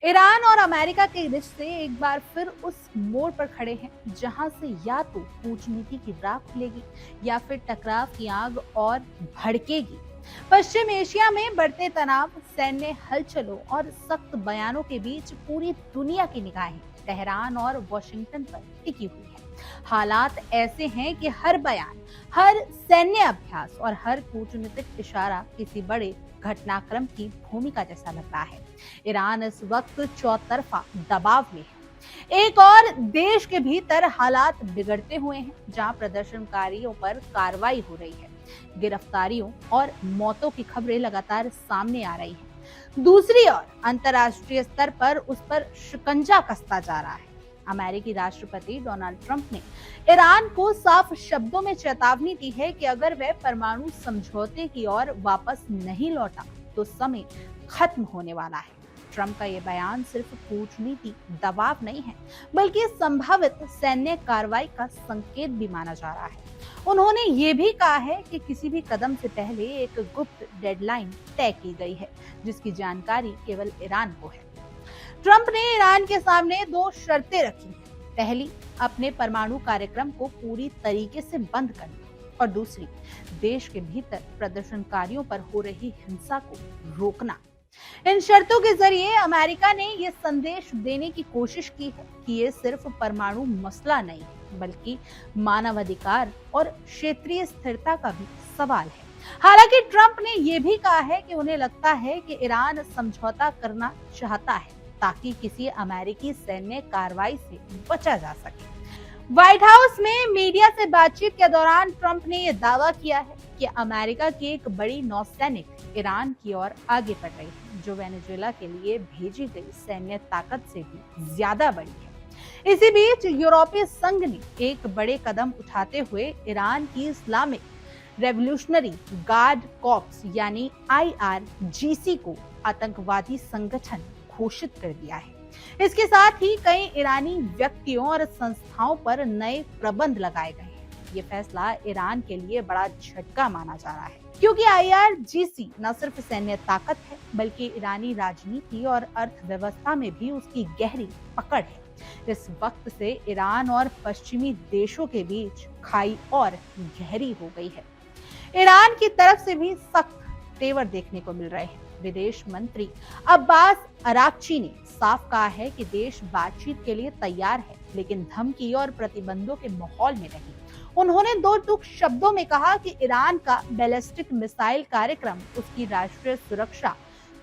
Iran और America के रिश्ते एक बार फिर उस मोड़ पर खड़े हैं जहां से या तो कूटनीति की राह खुलेगी या फिर टकराव की आग और भड़केगी। पश्चिम एशिया में बढ़ते तनाव, सैन्य हलचलों और सख्त बयानों के बीच पूरी दुनिया की निगाहें तेहरान और वॉशिंगटन पर टिकी हुई है। हालात ऐसे हैं कि हर बयान, हर सैन्य अभ्यास और हर कूटनीतिक इशारा किसी बड़े घटनाक्रम की भूमिका जैसा लग रहा है। ईरान इस वक्त चौतरफा दबाव में है। एक और देश के भीतर हालात बिगड़ते हुए हैं, जहां प्रदर्शनकारियों पर कार्रवाई हो रही है। गिरफ्तारियों और मौतों की खबरें लगातार सामने आ रही हैं। दूसरी ओर अंतर्राष्ट्रीय स्तर पर उस पर शिकंजा कसता जा रहा है। अमेरिकी राष्ट्रपति डोनाल्ड ट्रंप ने ईरान को साफ शब्दों में चेतावनी दी है कि अगर वह परमाणु समझौते की ओर वापस नहीं लौटा तो समय खत्म होने वाला है। ट्रंप का ये बयान सिर्फ कूटनीति दबाव नहीं है, बल्कि संभावित सैन्य कार्रवाई का संकेत भी माना जा रहा है। उन्होंने ये भी कहा है कि किसी भी कदम से पहले एक गुप्त डेडलाइन तय की गई है, जिसकी जानकारी केवल ईरान को है। ट्रंप ने ईरान के सामने दो शर्तें रखी हैं। पहली, अपने परमाणु कार्यक्रम को पूरी तरीके से बंद करना, और दूसरी, देश के भीतर प्रदर्शनकारियों पर हो रही हिंसा को रोकना। इन शर्तों के जरिए अमेरिका ने यह संदेश देने की कोशिश की है कि ये सिर्फ परमाणु मसला नहीं है, बल्कि मानवाधिकार और क्षेत्रीय स्थिरता का भी सवाल है। हालांकि ट्रंप ने यह भी कहा है कि उन्हें लगता है कि ईरान समझौता करना चाहता है ताकि किसी अमेरिकी सैन्य कार्रवाई से बचा जा सके। व्हाइट हाउस में मीडिया से बातचीत के दौरान ट्रंप ने यह दावा किया है कि अमेरिका की एक बड़ी नौसैनिक ईरान की ओर आगे बढ़ रही है, जो वेनेजुएला के लिए भेजी गई सैन्य ताकत से भी ज्यादा बड़ी है। इसी बीच यूरोपीय संघ ने एक बड़े कदम उठाते हुए ईरान की इस्लामिक रेवोल्यूशनरी गार्ड कॉर्प्स यानी IRGC को आतंकवादी संगठन घोषित कर दिया है। इसके साथ ही कई ईरानी व्यक्तियों और संस्थाओं पर नए प्रतिबंध लगाए गए हैं। ये फैसला ईरान के लिए बड़ा झटका माना जा रहा है, क्योंकि IRGC न सिर्फ सैन्य ताकत है, बल्कि ईरानी राजनीति और अर्थव्यवस्था में भी उसकी गहरी पकड़ है। इस वक्त से ईरान और पश्चिमी देशों के बीच खाई और गहरी हो गई है। ईरान की तरफ से भी सख्त तेवर देखने को मिल रहे हैं। विदेश मंत्री अब्बास अराक्ची ने साफ कहा है कि देश बातचीत के लिए तैयार है, लेकिन धमकी और प्रतिबंधों के माहौल में नहीं। उन्होंने दो टूक शब्दों में कहा कि ईरान का बैलिस्टिक मिसाइल कार्यक्रम उसकी राष्ट्रीय सुरक्षा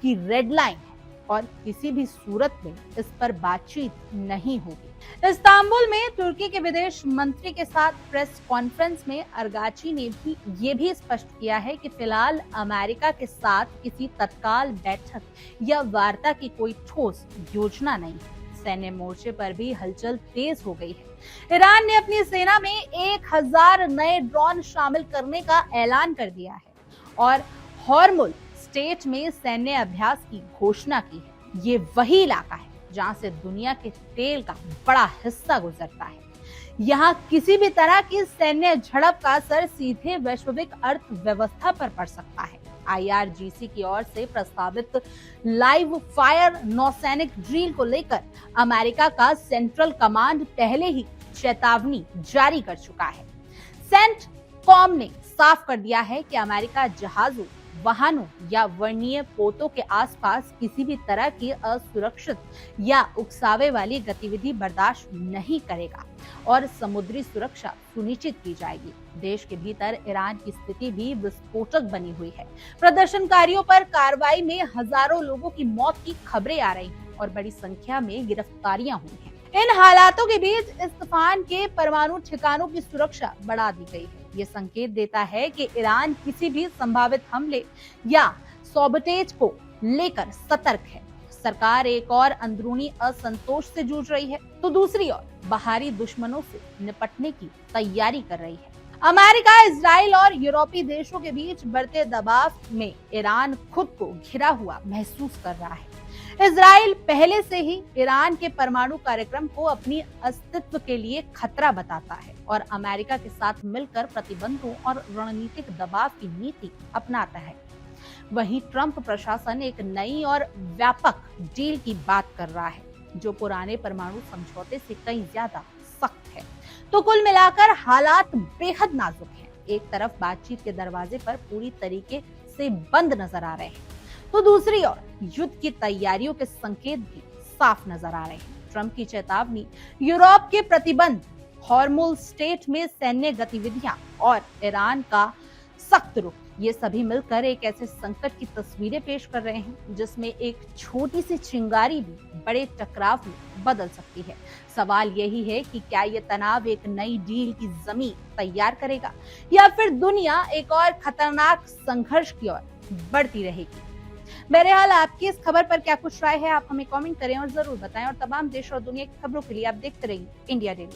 की रेड लाइन है और किसी भी सूरत में इस पर बातचीत नहीं होगी। इस्तांबुल में तुर्की के विदेश मंत्री के साथ प्रेस कॉन्फ्रेंस में अरगाची ने भी ये भी स्पष्ट किया है कि फिलहाल अमेरिका के साथ किसी तत्काल बैठक या वार्ता की कोई ठोस योजना नहीं है। सैन्य मोर्चे पर भी हलचल तेज हो गई है। ईरान ने अपनी सेना में 1000 नए ड्रोन शामिल करने का ऐलान कर दिया है और हॉर्मुज स्टेट में सैन्य अभ्यास की घोषणा की है। ये वही इलाका है जहां से दुनिया के तेल का बड़ा हिस्सा गुजरता है। यहाँ किसी भी तरह की सैन्य झड़प का असर सीधे वैश्विक अर्थव्यवस्था पर पड़ सकता है। IRGC की ओर से प्रस्तावित लाइव फायर नौसैनिक ड्रिल को लेकर अमेरिका का सेंट्रल कमांड पहले ही चेतावनी जारी कर चुका है। सेंटकॉम ने साफ कर दिया है कि अमेरिका जहाजों, वाहनों या वर्णीय पोतों के आसपास किसी भी तरह की असुरक्षित या उकसावे वाली गतिविधि बर्दाश्त नहीं करेगा और समुद्री सुरक्षा सुनिश्चित की जाएगी। देश के भीतर ईरान की स्थिति भी विस्फोटक बनी हुई है। प्रदर्शनकारियों पर कार्रवाई में हजारों लोगों की मौत की खबरें आ रही हैं और बड़ी संख्या में गिरफ्तारियां हुई हैं। इन हालातों के बीच इस्फहान के परमाणु ठिकानों की सुरक्षा बढ़ा दी गई है। ये संकेत देता है कि ईरान किसी भी संभावित हमले या सॉबटेज को लेकर सतर्क है। सरकार एक और अंदरूनी असंतोष से जूझ रही है, तो दूसरी ओर बाहरी दुश्मनों से निपटने की तैयारी कर रही है। अमेरिका, इजराइल और यूरोपीय देशों के बीच बढ़ते दबाव में ईरान खुद को घिरा हुआ महसूस कर रहा है। इजराइल पहले से ही ईरान के परमाणु कार्यक्रम को अपनी अस्तित्व के लिए खतरा बताता है और अमेरिका के साथ मिलकर प्रतिबंधों और रणनीतिक दबाव की नीति अपनाता है। वहीं ट्रंप प्रशासन एक नई और व्यापक डील की बात कर रहा है, जो पुराने परमाणु समझौते से कहीं ज्यादा सख्त है। तो कुल मिलाकर हालात बेहद नाजुक हैं। एक तरफ बातचीत के दरवाजे पर पूरी तरीके से बंद नजर आ रहे हैं, तो दूसरी ओर युद्ध की तैयारियों के संकेत भी साफ नजर आ रहे हैं। ट्रंप की चेतावनी, यूरोप के प्रतिबंध, हॉर्मुज स्टेट में सैन्य गतिविधियां और ईरान का सख्त रुख, ये सभी मिलकर एक ऐसे संकट की तस्वीरें पेश कर रहे हैं जिसमें एक छोटी सी चिंगारी भी बड़े टकराव में बदल सकती है। सवाल यही है कि क्या ये तनाव एक नई डील की जमीन तैयार करेगा या फिर दुनिया एक और खतरनाक संघर्ष की ओर बढ़ती रहेगी। बहरहाल आपकी इस खबर पर क्या कुछ राय है, आप हमें कमेंट करें और जरूर बताएं। और तमाम देश और दुनिया की खबरों के लिए आप देखते रहिए इंडिया डेली।